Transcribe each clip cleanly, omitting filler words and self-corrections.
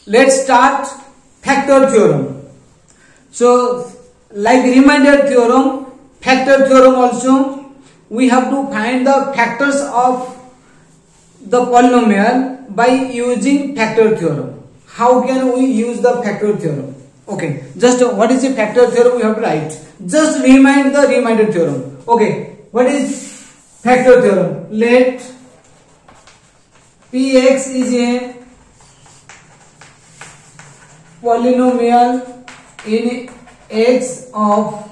Let's start factor theorem. So, like remainder theorem, factor theorem also, we have to find the factors of the polynomial by using factor theorem. How can we use the factor theorem? Okay, just what is the factor theorem we have to write. Just remind the remainder theorem. Okay, what is factor theorem? Let Px is a polynomial in x of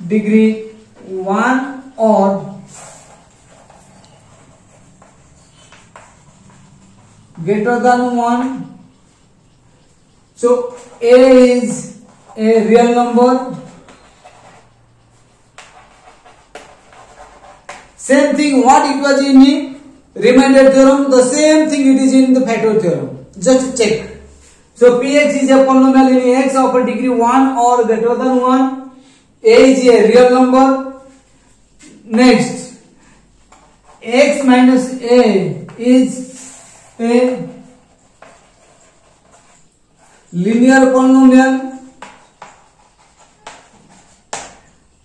degree 1 or greater than 1. So a is a real number. Same thing what it was in the remainder theorem, the same thing it is in the factor theorem. Just check. So Px is a polynomial in x of a degree 1 or greater than 1. A is a real number. Next, x minus a is a linear polynomial.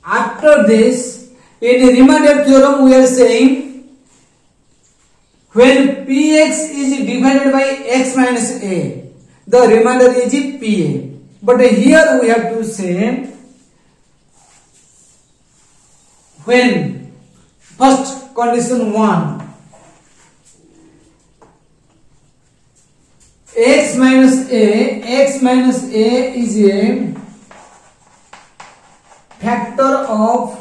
After this, in the remainder theorem we are saying when Px is divided by x minus a, the remainder is Pa. But here we have to say when first condition 1, x minus a is a factor of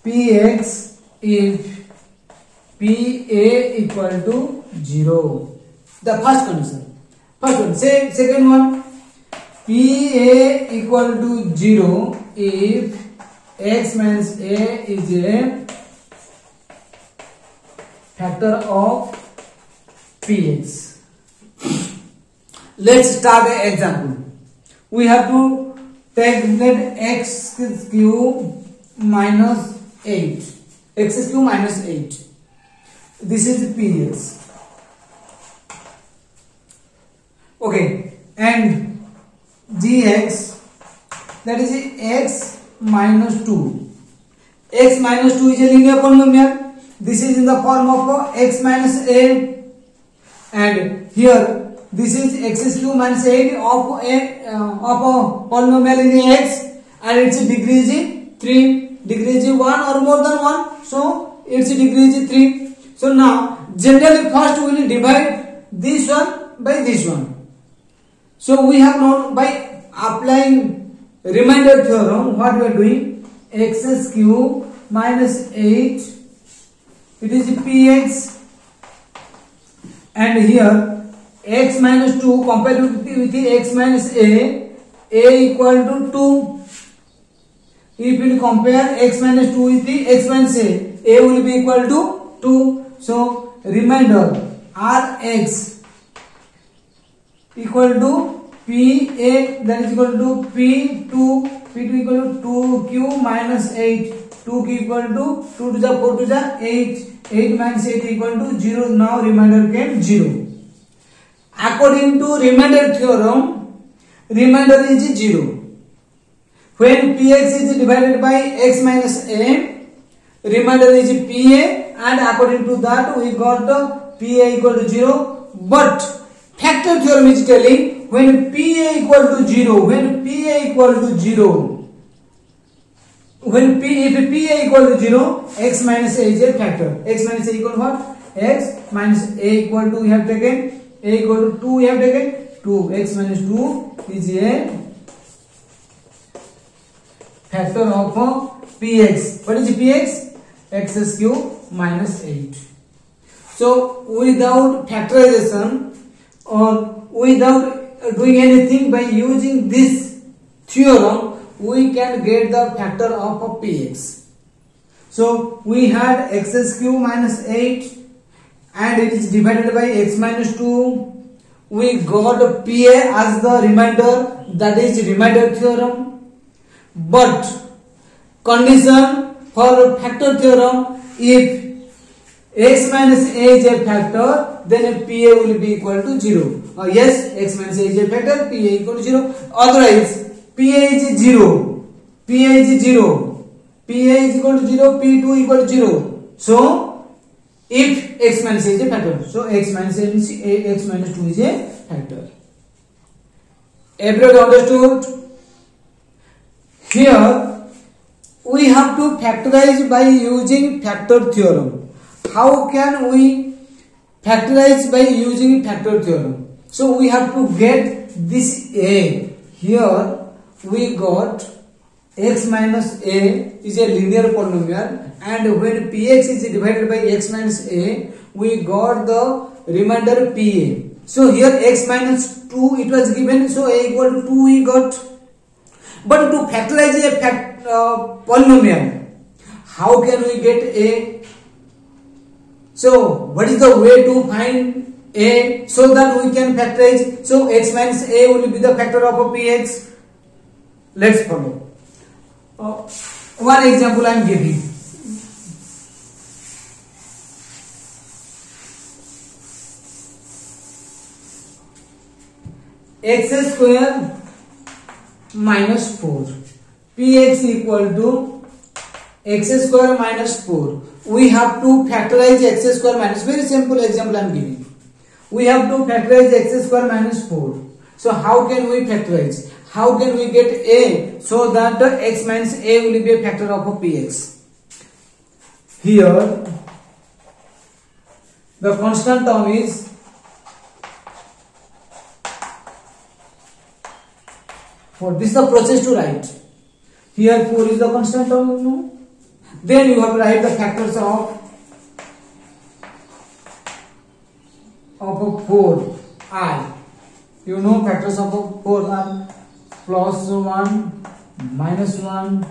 Px if Pa equal to 0. The first condition. First one. Say second one. Pa equal to 0 if x minus a is a factor of Px. Let's start an example. We have to take that x cube minus 8. X cube minus 8. This is Px. Okay, and dx, that is x minus 2. X minus 2 is a linear polynomial. This is in the form of x minus a, and here this is x cube minus 8 of a polynomial in x, and its degree is 3. Degree is 1 or more than 1, so its degree is 3. So now generally first we will divide this one by this one. So we have known by applying remainder theorem what we are doing. X cube minus 8, it is Px, and here x minus 2 compared with the x minus a equal to 2. If we compare x minus 2 with the x minus a will be equal to 2. So remainder Rx equal to Pa, that is equal to P2 equal to 2q minus 8. 2q equal to 2 to the 4 to the 8. 8 minus 8 equal to 0. Now remainder came 0. According to remainder theorem, remainder is 0. When Px is divided by x minus a, remainder is Pa, and according to that we got Pa equal to 0. But factor theorem is telling when Pa equal to 0, if Pa equal to 0, x minus a is a factor. X minus a equal to what? X minus a equal to, we have taken a equal to 2, we have taken 2. X minus 2 is a factor of Px. What is Px? X cube minus 8. So without factorization or without doing anything, by using this theorem we can get the factor of Px. So we had x cube minus 8 and it is divided by x minus 2. We got Pa as the remainder, that is remainder theorem. But condition for factor theorem, if x minus a is a factor, then pa will be equal to 0. Yes, x minus a is a factor, pa equal to 0. Otherwise, pa is 0, pa is 0, pa is equal to 0, p2 equal to 0. So if x minus a is a factor, so x minus a means x minus 2 is a factor. Everybody understood? Here we have to factorize by using factor theorem. How can we factorize by using factor theorem? So we have to get this a. Here we got x minus a is a linear polynomial, and when px is divided by x minus a, we got the remainder pa. So here x minus 2 it was given, so a equal to 2 we got. But to factorize a polynomial, how can we get a? So what is the way to find a so that we can factorize? So x minus a will be the factor of a px. Let's follow. One example I am giving. X square minus 4. Px equal to x square minus 4. We have to factorize x square minus. Very simple example I am giving. We have to factorize x square minus 4. So how can we factorize? How can we get a so that the x minus a will be a factor of a px? Here the constant term is for this is the process to write. Here 4 is the constant term, no? Then you have to write the factors of a 4 I. You know factors of a 4 are plus 1, minus 1,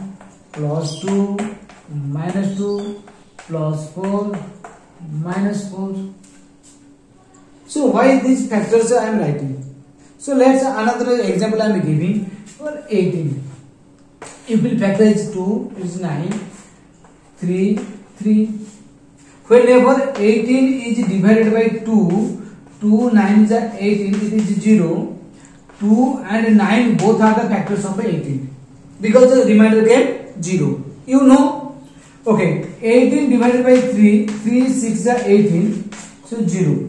plus 2, minus 2, plus 4, minus 4. So why these factors I am writing? So let's another example I am giving for 18. If we factorize 2, it is 9, 3, 3. Whenever 18 is divided by 2, 2 9 is 18, it is 0. 2 and 9 both are the factors of 18 because the remainder came 0. You know? Okay, 18 divided by 3, 3 6 is 18, so 0.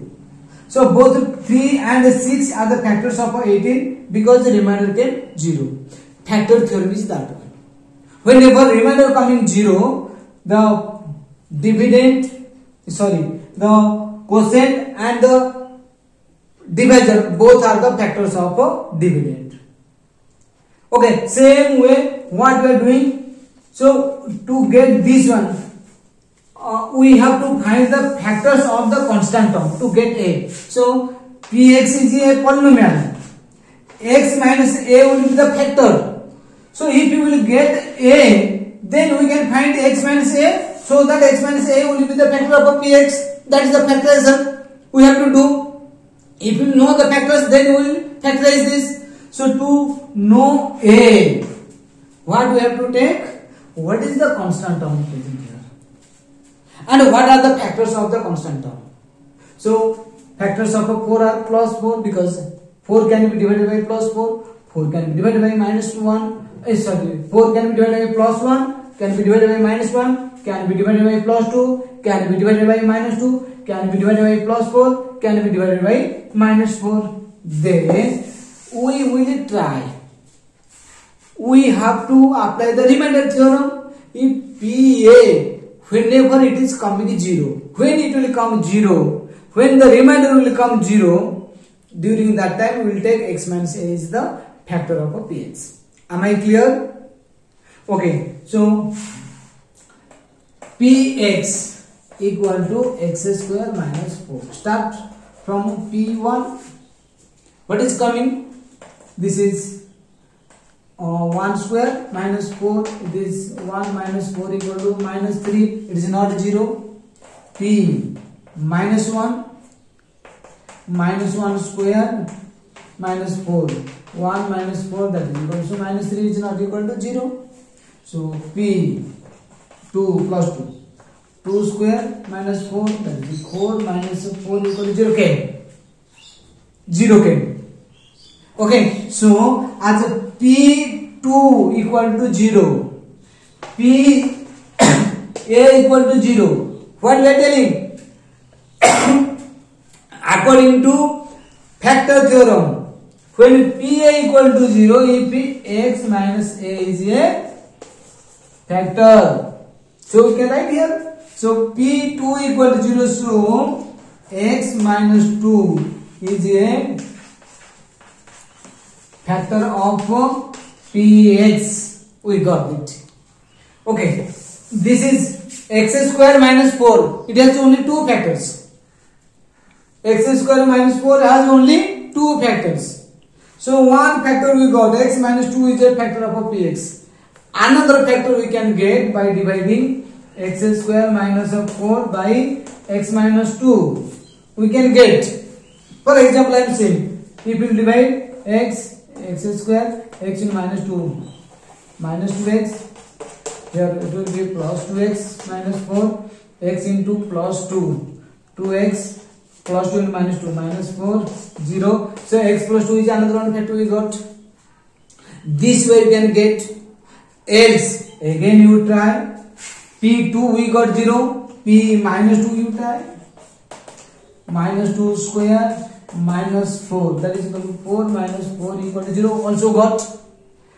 So both 3 and 6 are the factors of 18 because the remainder came 0. Factor theorem is that one. Whenever remainder coming 0, the quotient and the divisor both are the factors of a dividend. Okay, same way what we are doing. So to get this one, we have to find the factors of the constant term to get a. So px is a polynomial. X minus a will be the factor. So if you will get a, then we can find x minus a. So that x minus a will be the factor of a px. That is the factorization we have to do. If you know the factors, then we will factorize this. So to know a, what we have to take? What is the constant term present here? And what are the factors of the constant term? So factors of a 4 are plus 4 because 4 can be divided by plus 4. 4 can be divided by minus 1. 4 can be divided by plus 1. Can be divided by minus 1. Can be divided by plus 2. Can be divided by minus 2. Can be divided by plus 4. Can be divided by minus 4. Then we will try. We have to apply the remainder theorem. If PA, whenever it is coming 0, when it will come 0, when the remainder will come 0, during that time we will take x minus a is the factor of a px. Am I clear? Okay, so px equal to x square minus 4. Start from p1. What is coming? This is 1 square minus 4. It is 1 minus 4 equal to minus 3. It is not 0. P minus 1 minus 1 square minus 4. 1 minus 4, that is equal to minus 3 is not equal to 0. So p 2 plus 2. 2 square minus 4, that is 4 minus 4 equal to 0 k. 0 k. Okay, so as P2 equal to 0, P A equal to 0, what we are telling? According to factor theorem, when PA equal to 0, if x minus a is a factor, so we can write here. So P2 equal to 0, so x minus 2 is a factor of Px. We got it. Okay, this is x square minus 4. It has only two factors. X square minus 4 has only two factors. So one factor we got, x minus 2 is a factor of Px. Another factor we can get by dividing x square minus 4 by x minus 2. We can get, for example, I am saying, if you divide x square, x in minus 2, minus 2x, here it will be plus 2x minus 4, x into plus 2, 2x plus 2 into minus 2, minus 4, 0. So x plus 2 is another one factor we got. This way you can get. Else, again you try. P2 we got 0, P minus 2 you try. Minus 2 square minus 4, that is equal to 4 minus 4 equal to 0, also got.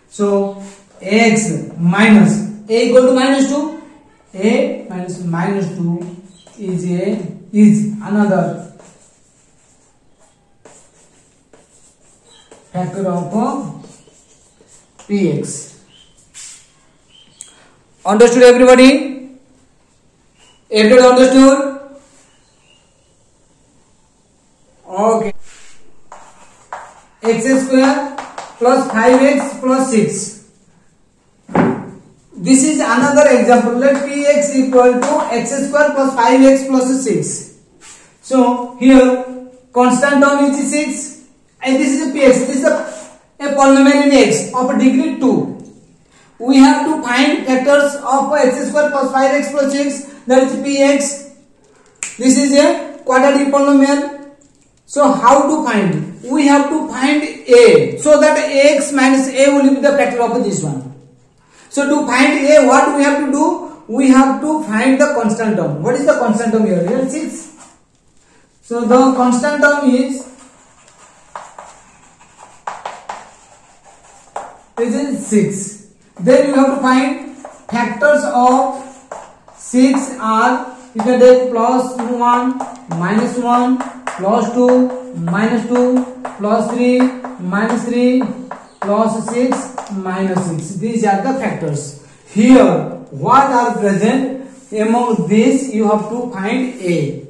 So x minus a equal to minus 2, a minus 2 is another factor of Px. Understood everybody? Everybody understood? Okay. X square plus 5x plus 6. This is another example. Let Px equal to x square plus 5x plus 6. So here constant term is 6 and this is a Px. This is a polynomial in x of degree 2. We have to find factors of x square plus 5x plus 6, that is Px. This is a quadratic polynomial. So how to find? We have to find a, so that x minus a will be the factor of this one. So to find a, what we have to do? We have to find the constant term. What is the constant term here? Here 6. So the constant term is 6. Then you have to find factors of 6 are, you can take plus 1, minus 1, plus 2, minus 2, plus 3, minus 3, plus 6, minus 6. These are the factors. Here, what are present among these, you have to find a.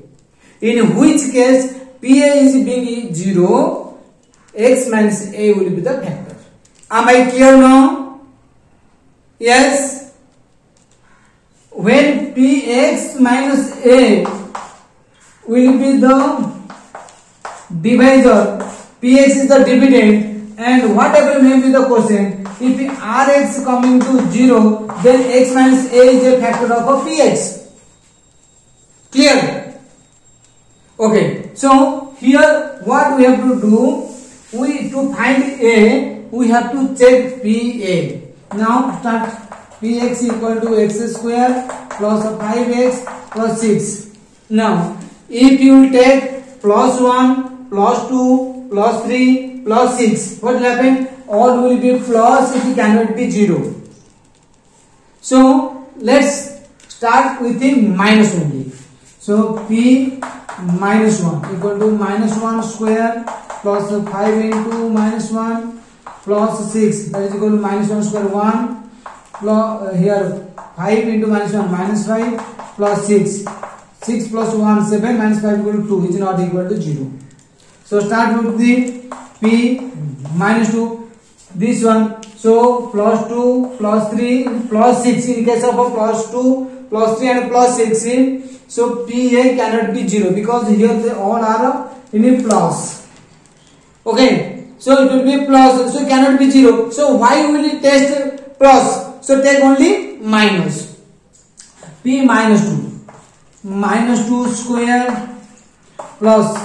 In which case, Pa is being 0, x minus a will be the factor. Am I clear now? Yes. When Px minus a will be the divisor, Px is the dividend, and whatever may be the quotient, if Rx coming to 0, then x minus a is a factor of Px. Clear? Okay. So here what we have to do, to find a, we have to check Pa. Now start. Px equal to x square plus 5x plus 6. Now if you take plus 1, plus 2, plus 3, plus 6, what will happen? All will be plus, it cannot be 0. So let's start with the minus only. So P minus 1 equal to minus 1 square plus 5 into minus 1 plus 6, that is equal to minus 1 square 1 plus here 5 into minus 1 minus 5 plus 6. 6 plus 1 7 minus 5 equal to 2 is not equal to 0. So start with the P minus 2, this one. So plus 2 plus 3 plus 6 in case of a plus 2 plus 3 and plus 6. So Pa cannot be 0 because here they all are in a plus. Okay, so it will be plus, so it cannot be 0. So why will it test plus? So take only minus. P minus 2. -2 square plus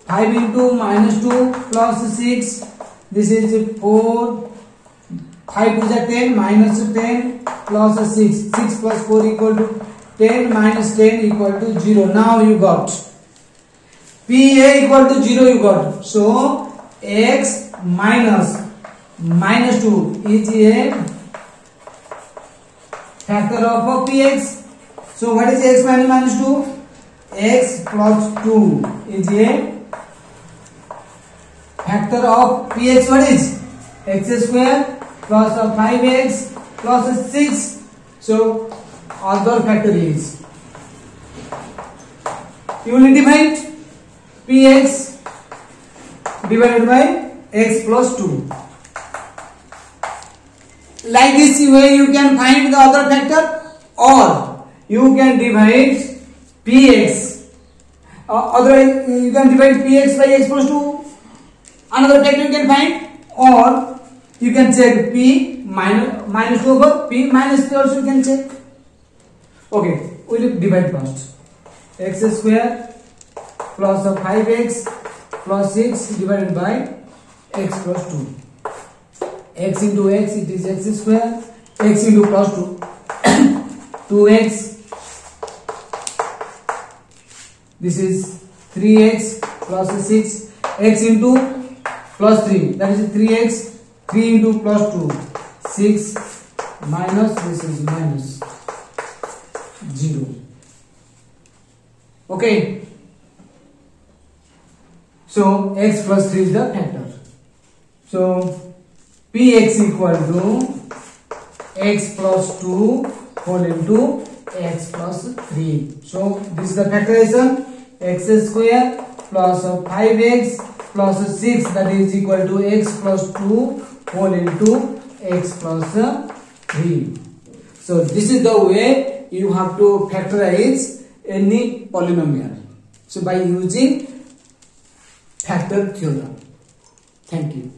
5 into -2 plus 6. This is 4. 5 is 10 minus 10 plus 6. 6 plus 4 equal to 10 minus 10 equal to 0. Now you got PA equal to 0 you got. So x minus -2 is a factor of px. So what is x minus -2? X plus 2 is a factor of px. What is x square plus 5x plus 6. So other factor is you will divide px divided by x plus 2. Like this way you can find the other factor, or you can divide px. Otherwise you can divide px by x plus 2. Another factor you can find, or you can check p minus 2 over p minus 3 also you can check. Okay, we will divide first. X square plus 5x plus 6 divided by x plus 2. X into x, it is x square. X into plus 2 2x. This is 3x plus 6. X into plus 3, that is 3x. 3 into plus 2 6 minus, this is minus 0. Okay, so x plus 3 is the factor. So px equal to x plus 2 whole into x plus 3. So this is the factorization. X square plus 5x plus 6, that is equal to x plus 2 whole into x plus 3. So this is the way you have to factorize any polynomial. So by using factor theorem. Thank you.